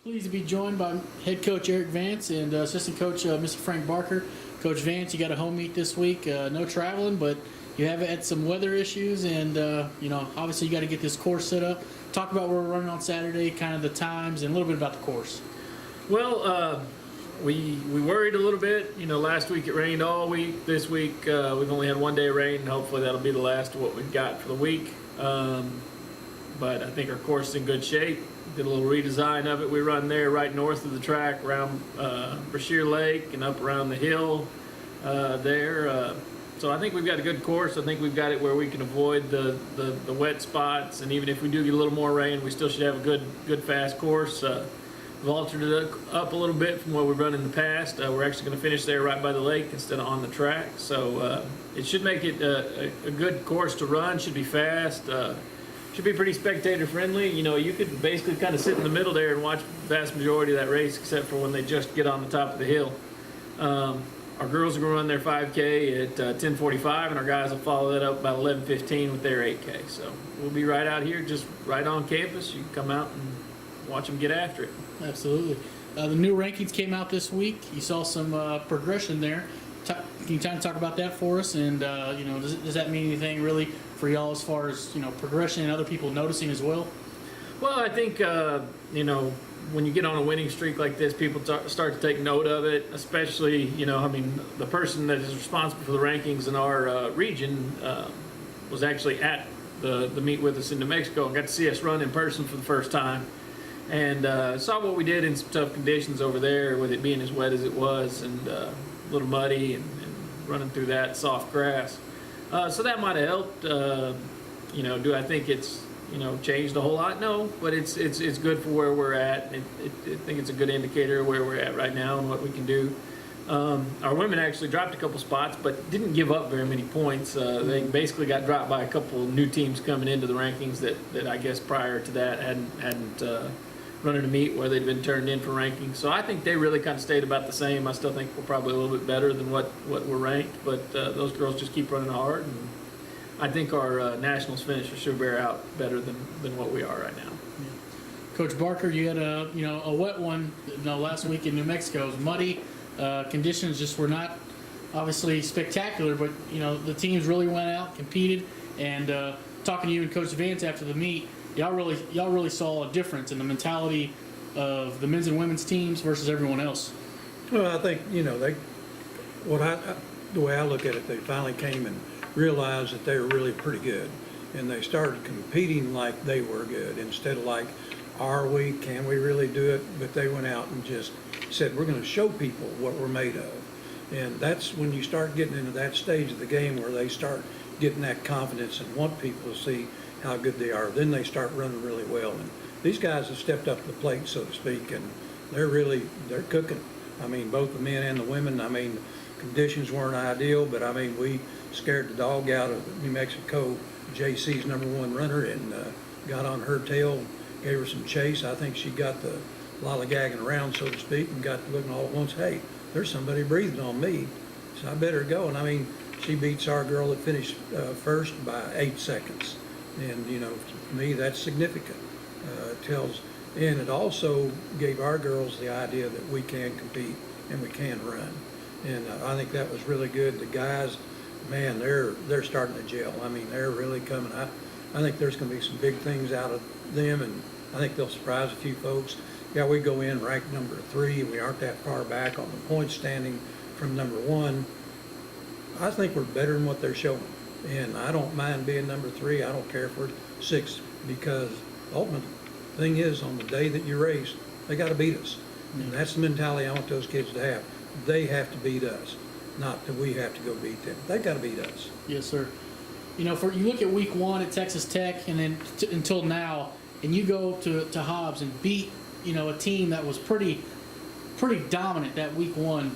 Pleased to be joined by head coach Erik Vance and assistant coach Mr. Frank Barker. Coach Vance, you got a home meet this week. No traveling, but you have had some weather issues, and obviously you got to get this course set up. Talk about where we're running on Saturday, kind of the times, and a little bit about the course. Well, we worried a little bit. Last week it rained all week. This week we've only had one day of rain, and hopefully that'll be the last of what we've got for the week. But I think our course is in good shape. Did a little redesign of it. We run there right north of the track around Brashear Lake and up around the hill there. So I think we've got a good course. I think we've got it where we can avoid the wet spots, and even if we do get a little more rain, we still should have a good fast course. We've altered it up a little bit from what we've run in the past. We're actually going to finish there right by the lake instead of on the track. So it should make it a good course to run. Should be fast. Should be pretty spectator friendly. You could basically kind of sit in the middle there and watch the vast majority of that race, except for when they just get on the top of the hill. Our girls are going to run their 5K at 10:45, and our guys will follow that up about 11:15 with their 8K. So we'll be right out here, just right on campus. You can come out and watch them get after it. Absolutely. The new rankings came out this week. You saw some progression there. Can you kind of talk about that for us? And does that mean anything really for y'all as far as progression and other people noticing as well? Well, I think when you get on a winning streak like this, people start to take note of it. Especially the person that is responsible for the rankings in our region was actually at the meet with us in New Mexico and got to see us run in person for the first time. And saw what we did in some tough conditions over there, with it being as wet as it was and a little muddy and running through that soft grass. So that might have helped. Do I think it's changed a whole lot? No, but it's good for where we're at. I think it's a good indicator of where we're at right now and what we can do. Our women actually dropped a couple spots, but didn't give up very many points. They basically got dropped by a couple new teams coming into the rankings that I guess prior to that hadn't running a meet where they'd been turned in for rankings. So I think they really kind of stayed about the same. I still think we're probably a little bit better than what we're ranked, but those girls just keep running hard, and I think our nationals finisher should bear out better than what we are right now. Yeah. Coach Barker, you had a wet one last week in New Mexico. It was muddy. Conditions just were not obviously spectacular, but the teams really went out, competed, and talking to you and Coach Vance after the meet, y'all really saw a difference in the mentality of the men's and women's teams versus everyone else. Well, I think the way I look at it, they finally came and realized that they were really pretty good, and they started competing like they were good instead of like, can we really do it? But they went out and just said, we're going to show people what we're made of. And that's when you start getting into that stage of the game where they start getting that confidence and want people to see how good they are. Then they start running really well. And these guys have stepped up to the plate, so to speak, and they're cooking. I mean, both the men and the women. I mean, conditions weren't ideal, but I mean, we scared the dog out of New Mexico, JC's #1 runner, and got on her tail, gave her some chase. I think she got the lollygagging around, so to speak, and got looking all at once, hey, there's somebody breathing on me, so I better go. And I mean, she beats our girl that finished first by 8 seconds. And to me, that's significant. And it also gave our girls the idea that we can compete and we can run. And I think that was really good. The guys, man, they're starting to gel. I mean, they're really coming. I think there's going to be some big things out of them, and I think they'll surprise a few folks. Yeah, we go in ranked number 3, and we aren't that far back on the point standing from #1. I think we're better than what they're showing. And I don't mind being number 3. I don't care if we're 6, because the ultimate thing is, on the day that you race, they got to beat us. And that's the mentality I want those kids to have. They have to beat us, not that we have to go beat them. They've got to beat us. Yes, sir. You look at week 1 at Texas Tech, and then until now, and you go to Hobbs and beat a team that was pretty dominant that week 1.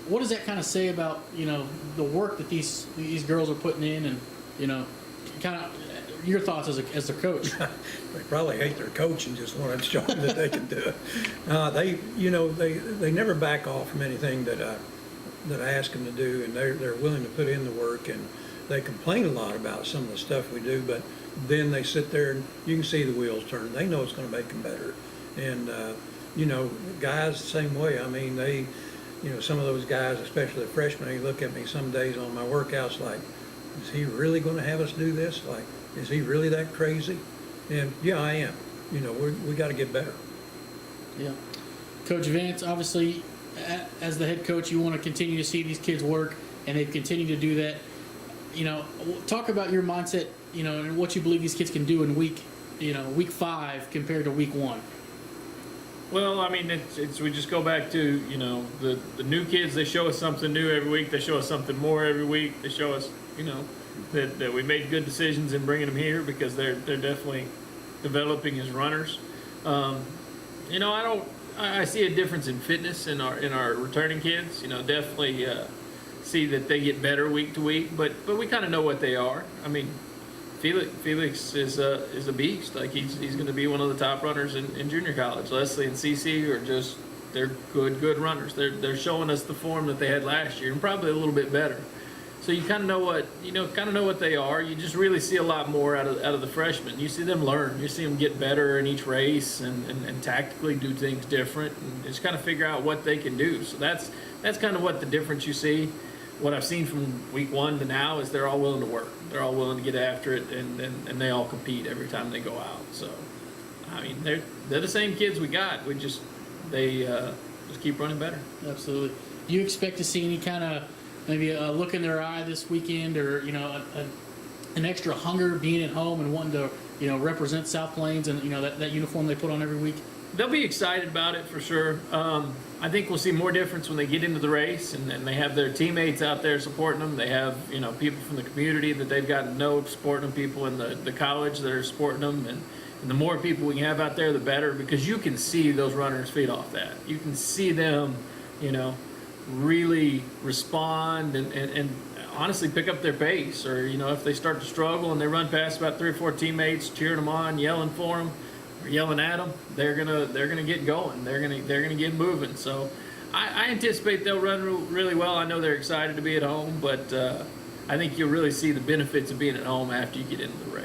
What does that kind of say about the work that these girls are putting in, and kind of your thoughts as a coach? They probably hate their coach and just want to show them that they can do it. They never back off from anything that I ask them to do, and they're willing to put in the work. And they complain a lot about some of the stuff we do, but then they sit there and you can see the wheels turn. They know it's going to make them better. And, you know, guys, the same way. I mean, they, you know, some of those guys, especially the freshmen, they look at me some days on my workouts like, is he really going to have us do this? Like, is he really that crazy? And yeah, I am. You know, we got to get better. Yeah. Coach Vance, obviously, as the head coach, you want to continue to see these kids work, and they continue to do that. You know, talk about your mindset, you know, and what you believe these kids can do in week 5 compared to week 1. Well, I mean, it's we just go back to, you know, the new kids. They show us something new every week. They show us something more every week. They show us, you know, that we made good decisions in bringing them here because they're definitely developing as runners. You know, I see a difference in fitness in our returning kids. You know, definitely see that they get better week to week. But we kind of know what they are. I mean, Felix is a beast. Like he's going to be one of the top runners in junior college. Leslie and CC are just they're good runners. They're showing us the form that they had last year and probably a little bit better. So you kind of know what they are. You just really see a lot more out of the freshmen. You see them learn. You see them get better in each race and tactically do things different and just kind of figure out what they can do. So that's kind of what the difference you see. What I've seen from week 1 to now is they're all willing to work. They're all willing to get after it, and they all compete every time they go out. So, I mean, they're the same kids we got. They just keep running better. Absolutely. Do you expect to see any kind of maybe a look in their eye this weekend, or you know, an extra hunger being at home and wanting to, you know, represent South Plains and, you know, that uniform they put on every week? They'll be excited about it for sure. I think we'll see more difference when they get into the race and they have their teammates out there supporting them. They have, you know, people from the community that they've gotten to know supporting them, people in the college that are supporting them. And the more people we can have out there, the better, because you can see those runners feed off that. You can see them, you know, really respond and honestly pick up their pace. Or, you know, if they start to struggle and they run past about 3 or 4 teammates, cheering them on, yelling for them, or yelling at them, they're gonna get going. They're gonna get moving. So I anticipate they'll run really well. I know they're excited to be at home, but I think you'll really see the benefits of being at home after you get into the race.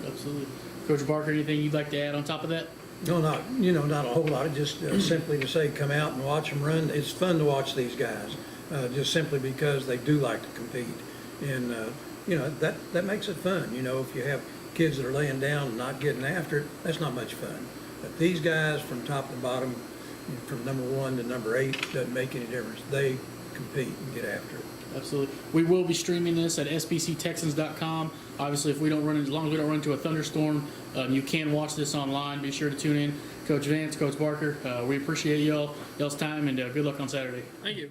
Absolutely. Coach Barker, anything you'd like to add on top of that? No, not a whole lot. Just simply to say, come out and watch them run. It's fun to watch these guys, just simply because they do like to compete, and you know that makes it fun. You know, if you have kids that are laying down and not getting after it, that's not much fun. But these guys, from top to bottom, from number 1 to number 8, doesn't make any difference. They compete and get after it. Absolutely. We will be streaming this at sbctexans.com. Obviously, if we don't run, as long as we don't run into a thunderstorm, you can watch this online. Be sure to tune in. Coach Vance, Coach Barker, we appreciate y'all's time, and good luck on Saturday. Thank you.